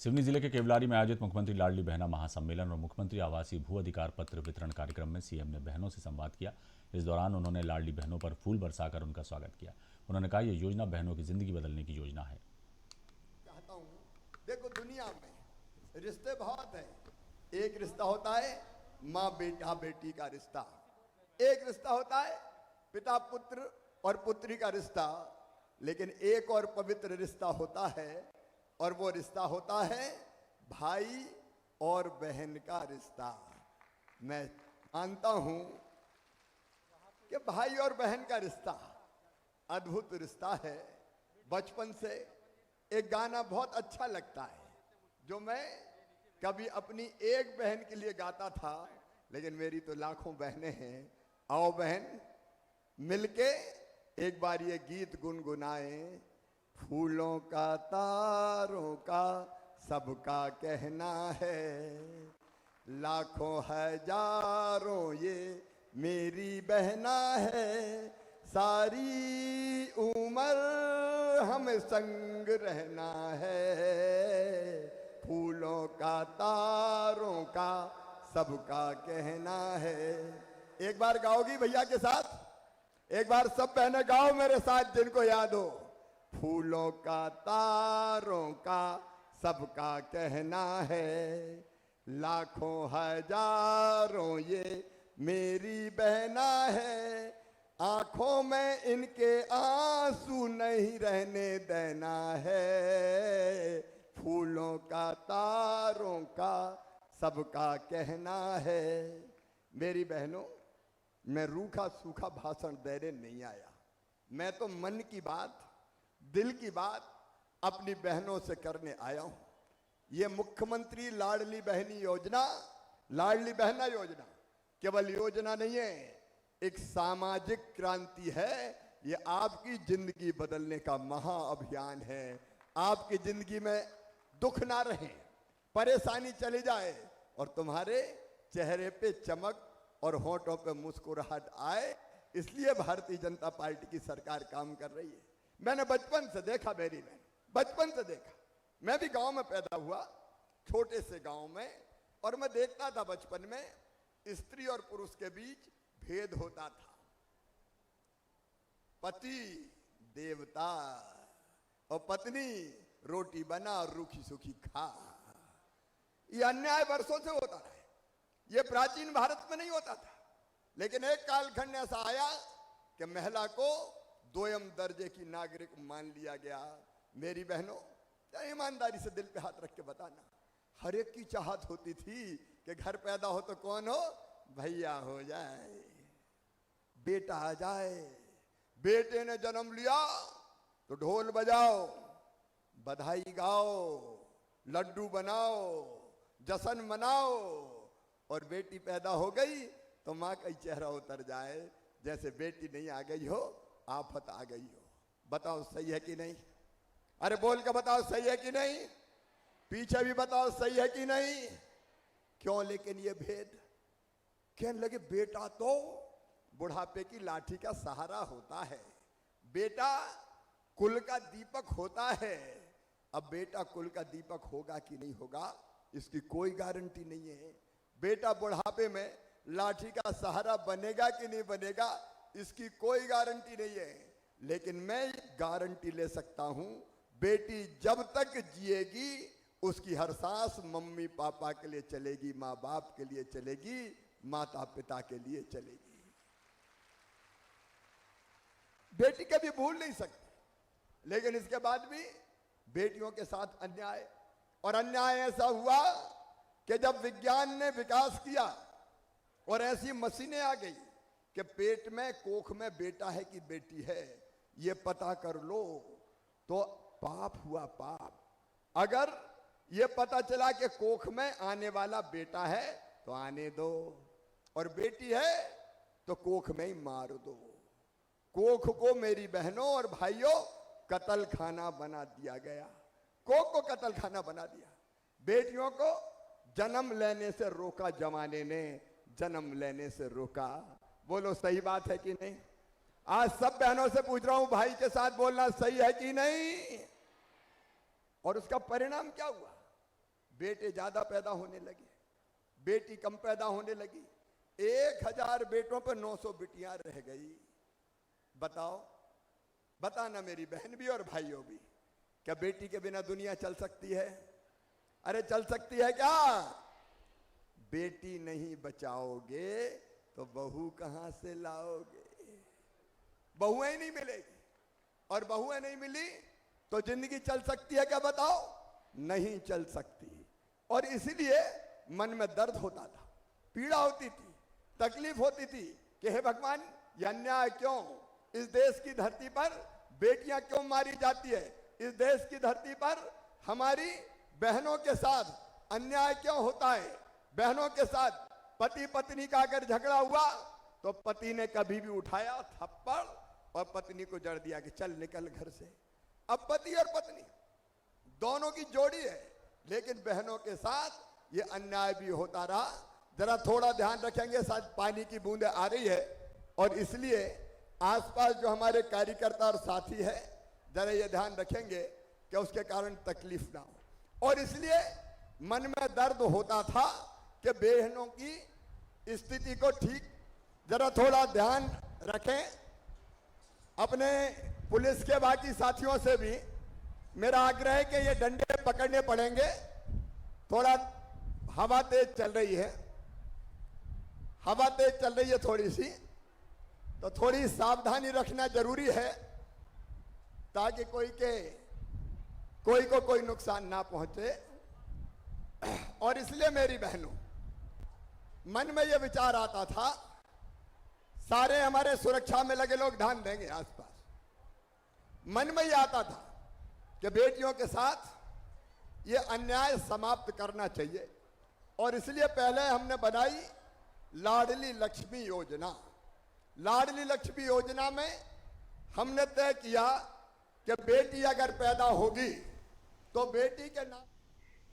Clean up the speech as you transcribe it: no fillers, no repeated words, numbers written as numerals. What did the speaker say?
सिवनी जिले के केवलारी में आयोजित मुख्यमंत्री लाडली बहना महासम्मेलन और मुख्यमंत्री आवासीय भू अधिकार पत्र वितरण कार्यक्रम में सीएम ने बहनों से संवाद किया। इस दौरान उन्होंने लाडली बहनों पर फूल बरसाकर उनका स्वागत किया। उन्होंने कहा, यह योजना बहनों की जिंदगी बदलने की योजना है। चाहता हूं, देखो दुनिया में रिश्ते बहुत है। एक रिश्ता होता है माँ बेटा बेटी का रिश्ता, एक रिश्ता होता है पिता पुत्र और पुत्री का रिश्ता, लेकिन एक और पवित्र रिश्ता होता है और वो रिश्ता होता है भाई और बहन का रिश्ता। मैं मानता हूं कि भाई और बहन का रिश्ता अद्भुत रिश्ता है। बचपन से एक गाना बहुत अच्छा लगता है जो मैं कभी अपनी एक बहन के लिए गाता था, लेकिन मेरी तो लाखों बहनें हैं। आओ बहन मिलके एक बार ये गीत गुनगुनाए। फूलों का तारों का सबका कहना है, लाखों हजारों ये मेरी बहना है। सारी उम्र हमें संग रहना है। फूलों का तारों का सबका कहना है। एक बार गाओगी भैया के साथ? एक बार सब बहनें गाओ मेरे साथ जिनको याद हो। फूलों का तारों का सबका कहना है, लाखों हजारों ये मेरी बहना है। आंखों में इनके आंसू नहीं रहने देना है। फूलों का तारों का सबका कहना है। मेरी बहनों, मैं रूखा सूखा भाषण देने नहीं आया। मैं तो मन की बात, दिल की बात अपनी बहनों से करने आया हूं। ये मुख्यमंत्री लाडली बहनी योजना, लाडली बहना योजना केवल योजना नहीं है, एक सामाजिक क्रांति है। ये आपकी जिंदगी बदलने का महा अभियान है। आपकी जिंदगी में दुख ना रहे, परेशानी चली जाए और तुम्हारे चेहरे पे चमक और होठों पे मुस्कुराहट आए, इसलिए भारतीय जनता पार्टी की सरकार काम कर रही है। मैंने बचपन से देखा, मेरी बहन बचपन से देखा। मैं भी गांव में पैदा हुआ, छोटे से गांव में, और मैं देखता था बचपन में स्त्री और पुरुष के बीच भेद होता था। पति देवता और पत्नी रोटी बना और रूखी सूखी खा। ये अन्याय वर्षों से होता रहा है। ये प्राचीन भारत में नहीं होता था, लेकिन एक कालखंड ऐसा आया कि महिला को दोयम दर्जे की नागरिक मान लिया गया। मेरी बहनों, ईमानदारी से दिल पे हाथ रख के बताना, हर एक की चाहत होती थी कि घर पैदा हो तो कौन हो? भैया हो जाए, बेटा आ जाए। बेटे ने जन्म लिया तो ढोल बजाओ, बधाई गाओ, लड्डू बनाओ, जश्न मनाओ। और बेटी पैदा हो गई तो माँ का चेहरा उतर जाए जैसे बेटी नहीं आ गई हो, आफत आ गई हो। बताओ सही है कि नहीं? अरे बोल के बताओ सही है कि नहीं? पीछे भी बताओ सही है कि नहीं? क्यों लेकिन ये भेद? कहने लगे बेटा तो बुढ़ापे की लाठी का सहारा होता है, बेटा कुल का दीपक होता है। अब बेटा कुल का दीपक होगा कि नहीं होगा, इसकी कोई गारंटी नहीं है। बेटा बुढ़ापे में लाठी का सहारा बनेगा कि नहीं बनेगा, इसकी कोई गारंटी नहीं है। लेकिन मैं गारंटी ले सकता हूं, बेटी जब तक जिएगी उसकी हर सांस मम्मी पापा के लिए चलेगी, माँ बाप के लिए चलेगी, माता पिता के लिए चलेगी। बेटी कभी भूल नहीं सकती। लेकिन इसके बाद भी बेटियों के साथ अन्याय, और अन्याय ऐसा हुआ कि जब विज्ञान ने विकास किया और ऐसी मशीनें आ गई कि पेट में कोख में बेटा है कि बेटी है ये पता कर लो, तो पाप हुआ पाप। अगर ये पता चला कि कोख में आने वाला बेटा है तो आने दो, और बेटी है तो कोख में ही मार दो। कोख को मेरी बहनों और भाइयों कत्ल खाना बना दिया गया। कोख को कत्ल खाना बना दिया। बेटियों को जन्म लेने से रोका, जमाने ने जन्म लेने से रोका। बोलो सही बात है कि नहीं? आज सब बहनों से पूछ रहा हूं, भाई के साथ बोलना सही है कि नहीं? और उसका परिणाम क्या हुआ? बेटे ज्यादा पैदा होने लगे, बेटी कम पैदा होने लगी। 1000 बेटों पर 900 बिटियां रह गई। बताओ, बताना मेरी बहन भी और भाइयों भी, क्या बेटी के बिना दुनिया चल सकती है? अरे चल सकती है क्या? बेटी नहीं बचाओगे तो बहू कहां से लाओगे? बहुएं नहीं मिलेगी, और बहुएं नहीं मिली तो जिंदगी चल सकती है क्या? बताओ, नहीं चल सकती। और इसलिए मन में दर्द होता था, पीड़ा होती थी, तकलीफ होती थी कि हे भगवान, यह अन्याय क्यों? इस देश की धरती पर बेटियां क्यों मारी जाती है? इस देश की धरती पर हमारी बहनों के साथ अन्याय क्यों होता है? बहनों के साथ पति पत्नी का अगर झगड़ा हुआ तो पति ने कभी भी उठाया थप्पड़ और पत्नी को जड़ दिया कि चल निकल घर से। अब पति और पत्नी दोनों की जोड़ी है, लेकिन बहनों के साथ ये अन्याय भी होता रहा। जरा थोड़ा ध्यान रखेंगे, शायद पानी की बूंदें आ रही है, और इसलिए आसपास जो हमारे कार्यकर्ता और साथी है, जरा ये ध्यान रखेंगे कि उसके कारण तकलीफ ना हो। और इसलिए मन में दर्द होता था कि बहनों की स्थिति को ठीक, जरा थोड़ा ध्यान रखें। अपने पुलिस के बाकी साथियों से भी मेरा आग्रह है कि ये डंडे पकड़ने पड़ेंगे। थोड़ा हवा तेज चल रही है, हवा तेज चल रही है थोड़ी सी, तो थोड़ी सावधानी रखना जरूरी है ताकि कोई को कोई नुकसान ना पहुंचे। और इसलिए मेरी बहनों, मन में यह विचार आता था, सारे हमारे सुरक्षा में लगे लोग ध्यान देंगे आसपास, मन में यह आता था कि बेटियों के साथ ये अन्याय समाप्त करना चाहिए। और इसलिए पहले हमने बनाई लाडली लक्ष्मी योजना। लाडली लक्ष्मी योजना में हमने तय किया कि बेटी अगर पैदा होगी तो बेटी के नाम